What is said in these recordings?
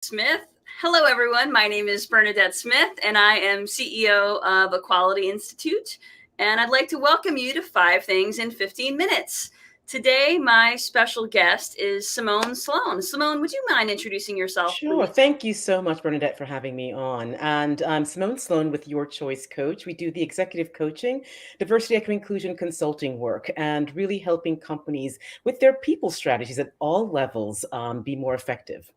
Smith. Hello, everyone. My name is Bernadette Smith, and I am CEO of Equality Institute. And I'd like to welcome you to 5 Things in 15 Minutes. Today, my special guest is Simone Sloan. Simone, would you mind introducing yourself, Sure. please? Thank you so much, Bernadette, for having me on. And I'm Simone Sloan with Your Choice Coach. We do the executive coaching, diversity, equity, inclusion consulting work, and really helping companies with their people strategies at all levels be more effective.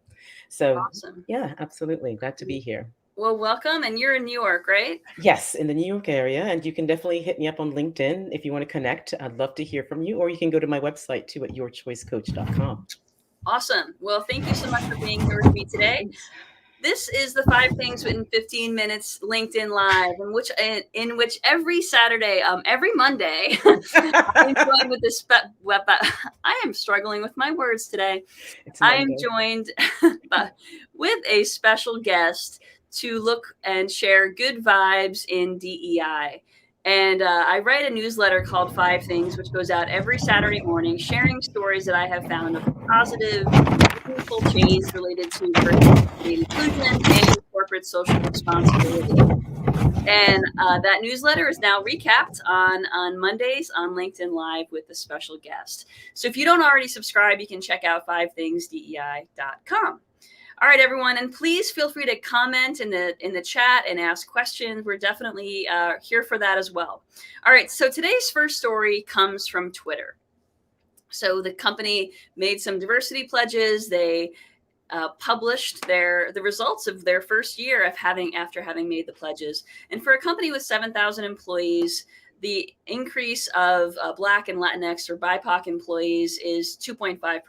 So, Awesome. yeah, absolutely. Glad to be here. Well, welcome. And you're in New York, right? Yes, in the New York area. And you can definitely hit me up on LinkedIn if you want to connect. I'd love to hear from you. Or you can go to my website too at yourchoicecoach.com. Awesome. Well, thank you so much for being here with me today. This is the 5 Things in 15 Minutes LinkedIn Live, in which every Saturday, every Monday, I'm joined with this. I am struggling with my words today. It's I am Monday. joined with a special guest to look and share good vibes in DEI. And I write a newsletter called 5 Things, which goes out every Saturday morning, sharing stories that I have found of positive, meaningful change related to diversity, equity, and inclusion and corporate social responsibility. And that newsletter is now recapped on Mondays on LinkedIn Live with a special guest. So if you don't already subscribe, you can check out 5thingsdei.com. All right, everyone, and please feel free to comment in the chat and ask questions. We're definitely here for that as well. All right, so today's first story comes from Twitter. So the company made some diversity pledges. They published the results of their first year after having made the pledges. And for a company with 7,000 employees, the increase of Black and Latinx or BIPOC employees is 2.5%.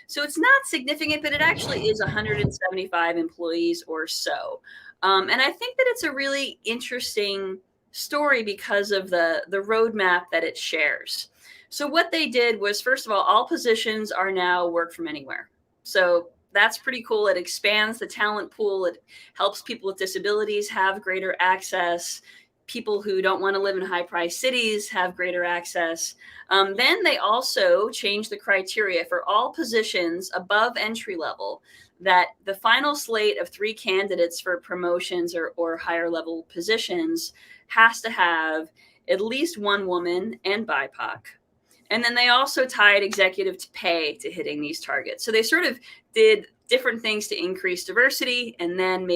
So it's not significant, but it actually is 175 employees or so. And I think that it's a really interesting story because of the roadmap that it shares. So what they did was, first of all positions are now work from anywhere. So that's pretty cool. It expands the talent pool. It helps people with disabilities have greater access. People who don't want to live in high priced cities have greater access. Then they also changed the criteria for all positions above entry level, that the final slate of 3 candidates for promotions or higher level positions has to have at least one woman and BIPOC. And then they also tied executive pay to hitting these targets. So they sort of did different things to increase diversity and then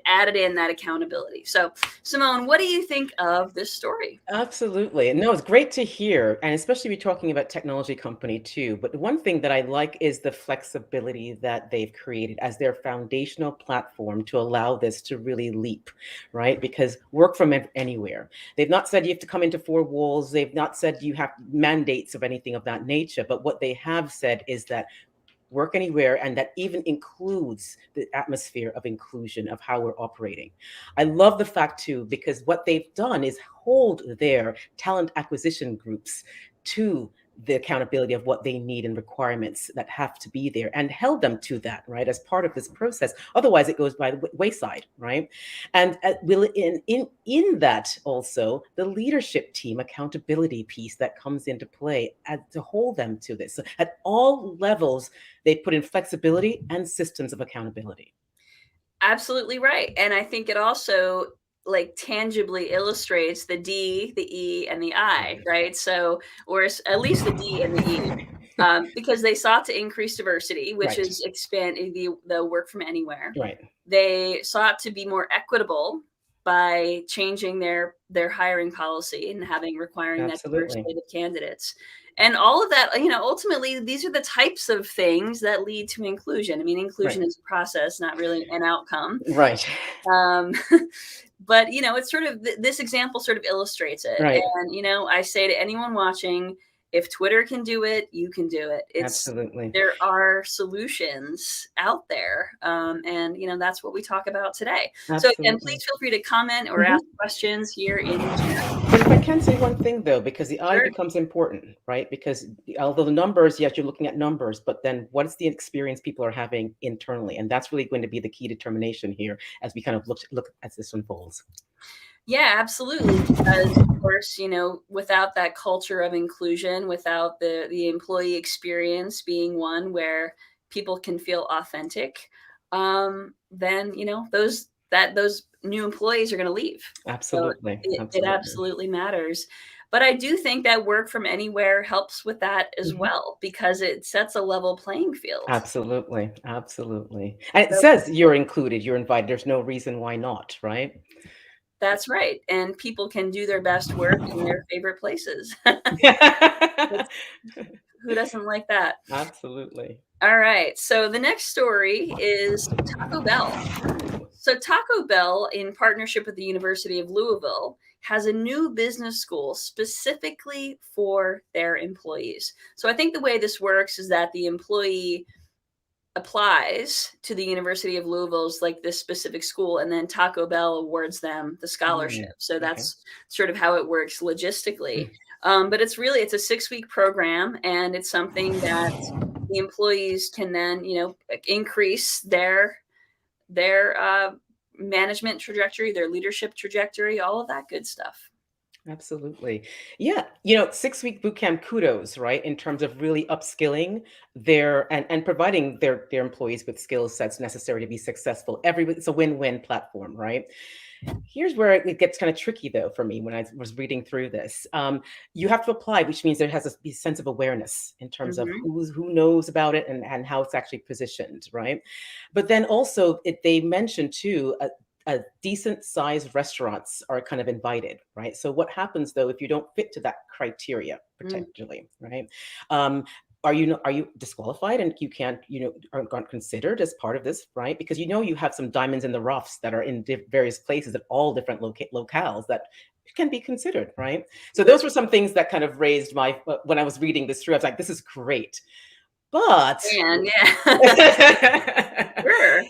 added in that accountability. So, Simone, what do you think of this story? Absolutely. No, it's great to hear. And especially we're talking about technology company too. But one thing that I like is the flexibility that they've created as their foundational platform to allow this to really leap, right? Because work from anywhere. They've not said you have to come into four walls. They've not said you have mandates of anything of that nature. But what they have said is that work anywhere, and that even includes the atmosphere of inclusion of how we're operating. I love the fact too, because what they've done is hold their talent acquisition groups to the accountability of what they need and requirements that have to be there, and held them to that, right, as part of this process. Otherwise it goes by the wayside, right? And will in that also the leadership team accountability piece that comes into play, to hold them to this. So at all levels they put in flexibility and systems of accountability. Absolutely right. And I think it also like tangibly illustrates the D, the E, and the I, right? So, or at least the D and the E, because they sought to increase diversity, which Right, is expanding the work from anywhere. right. They sought to be more equitable by changing their hiring policy and requiring that diverse Absolutely. slate of candidates. And all of that, ultimately, these are the types of things that lead to inclusion. I mean, Right, inclusion is a process, not really an outcome. right, Um, but it's sort of this example sort of illustrates it. right. And I say to anyone watching, if Twitter can do it, you can do it. Absolutely. There are solutions out there, and that's what we talk about today. So again, Absolutely. please feel free to comment or Mhm. ask questions here in the chat. But if I can say one thing though, because the eye Sure. becomes important, right? Because although the numbers, yes, you're looking at numbers, but then what is the experience people are having internally? And that's really going to be the key determination here as we kind of look as this unfolds. Yeah, absolutely. Because of course, without that culture of inclusion, without the employee experience being one where people can feel authentic, then those new employees are going to leave. So Absolutely. it Absolutely. absolutely matters. But I do think that work from anywhere helps with that as Mhm. well because it sets a level playing field. Absolutely. Absolutely. And it So says you're included, you're invited. There's no reason why not, right? that's right. And people can do their best work in their favorite places. That's, who doesn't like that? Absolutely. All right. So the next story is Taco Bell. Ooh. So Taco Bell, in partnership with the University of Louisville, has a new business school specifically for their employees. So I think the way this works is that the employee applies to the University of Louisville's like this specific school, and then Taco Bell awards them the scholarship. Mm, So okay. that's sort of how it works logistically. But it's a 6 week program, and it's something that the employees can then increase their management trajectory, their leadership trajectory, all of that good stuff. Absolutely. Yeah, 6-week boot camp, kudos, right? In terms of really upskilling and providing their employees with skill sets necessary to be successful. It's a win-win platform, right? Here's where it gets kind of tricky though for me when I was reading through this. You have to apply, which means there has to be a sense of awareness in terms of Hmm. who knows about it and how it's actually positioned, right? But then also they mentioned too a decent sized restaurants are kind of invited, right? So what happens though if you don't fit to that criteria Mm. potentially, right? Um, are you disqualified and you can't aren't considered as part of this, right? Because you have some diamonds in the roughs that are in various places at all different locales that can be considered, right? So Sure. those were some things that kind of raised my when I was reading this through. I was like, this is great, but And yeah, sure.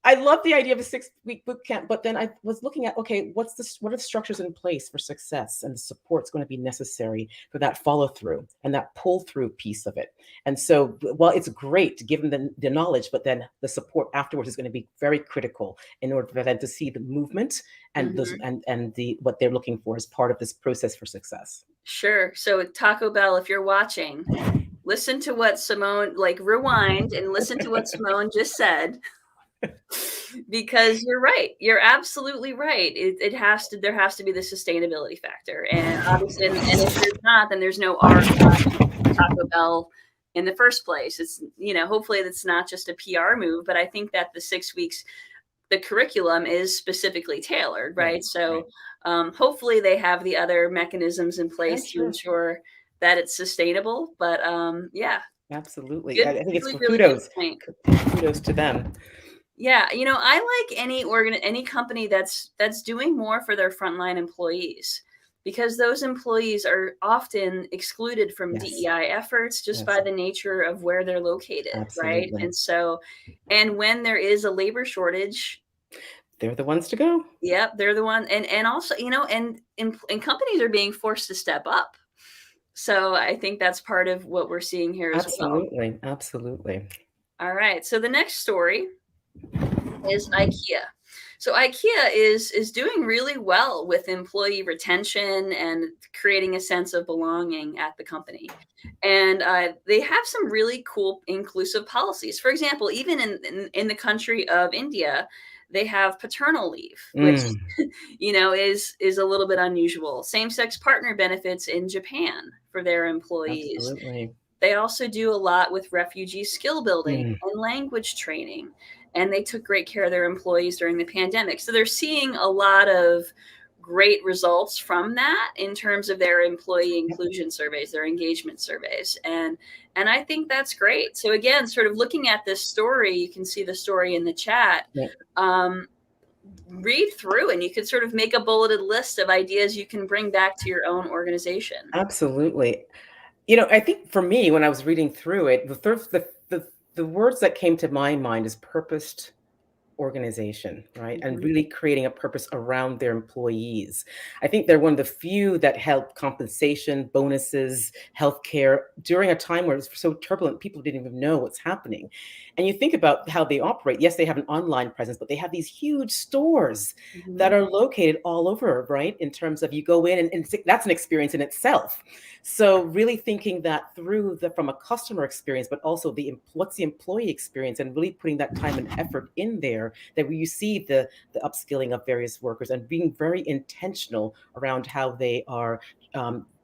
I love the idea of a 6-week boot camp, but then I was looking at, okay, what are the structures in place for success and the support's going to be necessary for that follow through and that pull through piece of it. And so, while it's great to give them the knowledge, but then the support afterwards is going to be very critical in order for them to see the movement and those Hmm. and the what they're looking for as part of this process for success. Sure. So Taco Bell, if you're watching, listen to what Simone, like rewind and listen to what Simone just said, because you're right. You're absolutely right. There has to be the sustainability factor. And obviously, and if there's not, then there's no ROI for Taco Bell in the first place. Hopefully that's not just a PR move, but I think that the 6 weeks, the curriculum is specifically tailored, Right, right? right. So hopefully they have the other mechanisms in I'm place to sure. ensure that it's sustainable. But yeah, Absolutely. good, I think it's really, for really good kudos. point. Kudos to them. Yeah, I like any company that's doing more for their frontline employees because those employees are often excluded from Yes. DEI efforts just by Yes. the nature of where they're located, right? Absolutely. And when there is a labor shortage, They're the ones to go. yep, they're the one, and also and companies are being forced to step up. So I think that's part of what we're seeing here as well. Absolutely, absolutely. All right, so the next story is IKEA. So IKEA is doing really well with employee retention and creating a sense of belonging at the company. And they have some really cool inclusive policies. For example, even in the country of India, they have paternal leave, which Mm, is a little bit unusual. Same sex partner benefits in Japan for their employees. absolutely. They also do a lot with refugee skill building Mm, and language training, and they took great care of their employees during the pandemic. So they're seeing a lot of great results from that in terms of their employee yep, inclusion surveys, their engagement surveys. And I think that's great. So again, sort of looking at this story, you can see the story in the chat. yep, Um, Read through and you can sort of make a bulleted list of ideas you can bring back to your own organization. absolutely. I think for me, when I was reading through it, the words that came to my mind is purposed organization, right? And Mhm. really creating a purpose around their employees. I think they're one of the few that help compensation, bonuses, healthcare during a time where it's so turbulent, people didn't even know what's happening. And you think about how they operate. Yes, they have an online presence, but they have these huge stores that Mhm. are located all over, right? In terms of you go in and that's an experience in itself. So really thinking that through from a customer experience, but also what's the employee experience, and really putting that time and effort in there, that you see the upskilling of various workers and being very intentional around how they are,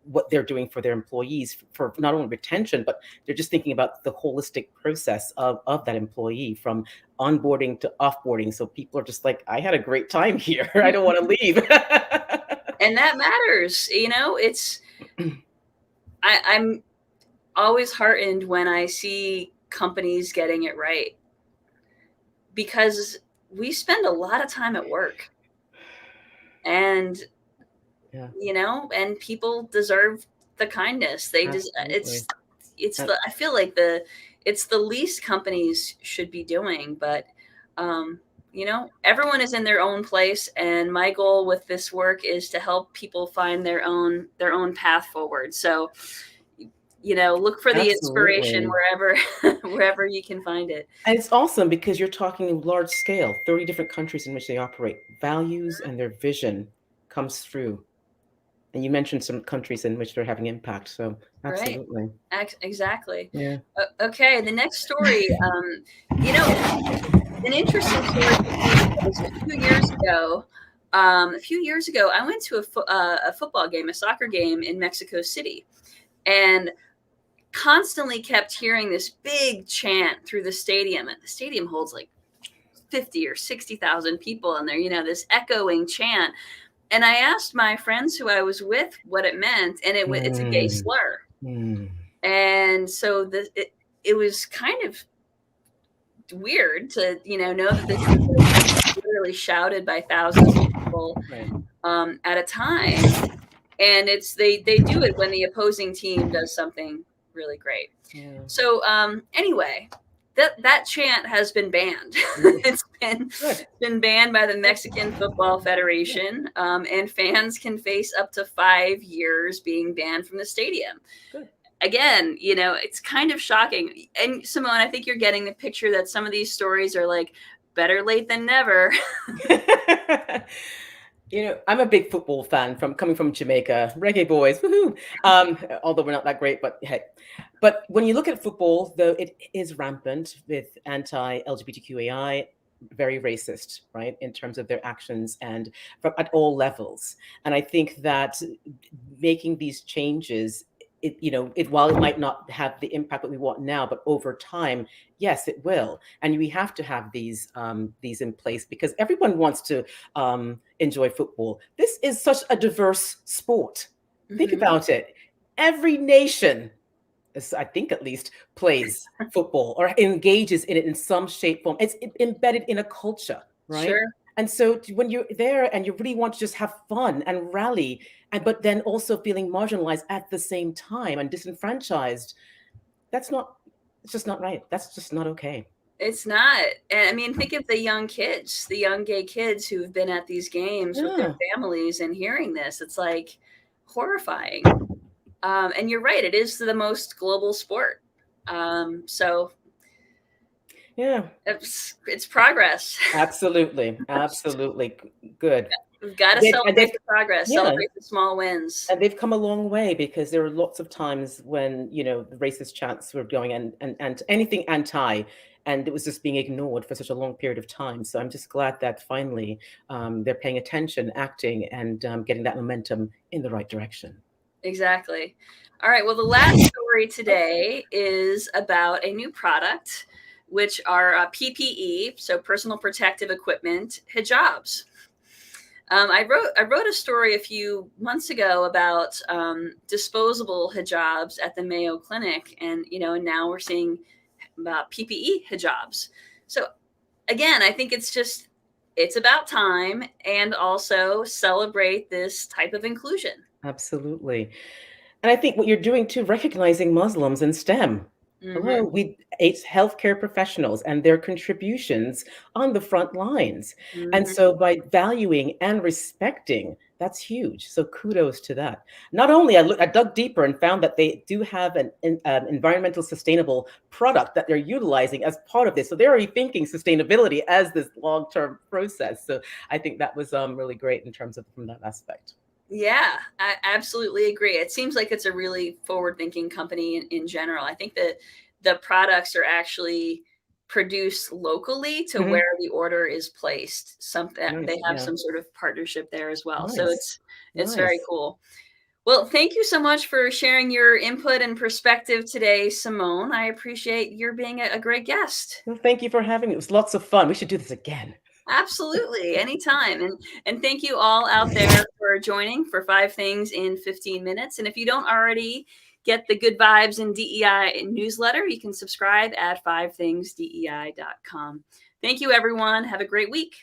what they're doing for their employees, for not only retention, but they're just thinking about the holistic process of that employee, from onboarding to offboarding. So people are just like, I had a great time here. I don't want to leave. And that matters. I'm always heartened when I see companies getting it right, because we spend a lot of time at work, and Yeah, and people deserve the kindness. absolutely. It's Uh, the I feel like it's the least companies should be doing, but um everyone is in their own place, and my goal with this work is to help people find their own path forward. So look for the inspiration Absolutely. wherever wherever you can find it. And it's awesome because you're talking large scale, 30 different countries in which they operate. Values and their vision comes through. And you mentioned some countries in which they're having impact. So Right. absolutely. Exactly. Yeah. Okay, the next story, you know an interesting story for me was a few years ago, I went to a football game, a soccer game in Mexico City, and constantly kept hearing this big chant through the stadium. And the stadium holds like 50 or 60,000 people in there, this echoing chant. And I asked my friends who I was with what it meant, and it's a gay Mm, slur. mm, And so it was kind of weird to know that this is like literally shouted by thousands of people right. at a time, and they do it when the opposing team does something really great. Yeah. So anyway, that chant has been banned. Mm, It's good. been banned by the Good. Mexican Football Good. Federation, and fans can face up to 5 years being banned from the stadium. Good. Again, it's kind of shocking. And Simone, I think you're getting the picture that some of these stories are like better late than never. I'm a big football fan, from coming from Jamaica, reggae boys, woohoo. Although we're not that great, but hey. But when you look at football, though, it is rampant with anti-LGBTQAI, very racist, right, in terms of their actions and at all levels. And I think that making these changes, while it might not have the impact that we want now, but over time, yes, it will. And we have to have these in place because everyone wants to enjoy football. This is such a diverse sport. Think Hmm. about it. Every nation, I think at least, plays football or engages in it in some shape, form. It's embedded in a culture, right? Sure. And so when you're there and you really want to just have fun and rally, but then also feeling marginalized at the same time and disenfranchised, that's not, it's just not right. That's just not okay. It's not. And I mean, think of the young kids, the young gay kids who've been at these games with their Yeah. families and hearing this. It's like horrifying. And you're right, it is the most global sport. So Yeah. it's progress. Absolutely. Absolutely. Good. We've got to And celebrate the progress, yeah, celebrate the small wins. and they've come a long way because there were lots of times when, the racist chants were going, and anything anti, and it was just being ignored for such a long period of time. So I'm just glad that finally they're paying attention, acting, and getting that momentum in the right direction. Exactly. All right. Well, the last story today is about a new product, which are PPE, so personal protective equipment, hijabs. I wrote a story a few months ago about disposable hijabs at the Mayo Clinic, and now we're seeing about PPE hijabs. So again, I think it's about time, and also celebrate this type of inclusion. Absolutely. And I think what you're doing too, recognizing Muslims in STEM. Hmm. Hello, it's healthcare professionals and their contributions on the front lines. And Hmm. so by valuing and respecting, that's huge. So kudos to that. Not only I dug deeper and found that they do have an environmental sustainable product that they're utilizing as part of this. So they're already thinking sustainability as this long-term process. So I think that was really great in terms of from that aspect. Yeah, I absolutely agree. It seems like it's a really forward-thinking company in general. I think that the products are actually produced locally to Mhm. where the order is placed. They Nice, have yeah. some sort of partnership there as well. So Nice. it's very Nice. cool. Well, thank you so much for sharing your input and perspective today, Simone. I appreciate your being a great guest. Well, thank you for having me. It was lots of fun. We should do this again. Absolutely, anytime. And thank you all out there for joining for 5 things in 15 minutes. And if you don't already get the Good Vibes and DEI newsletter, you can subscribe at fivethingsdei.com. Thank you everyone. Have a great week.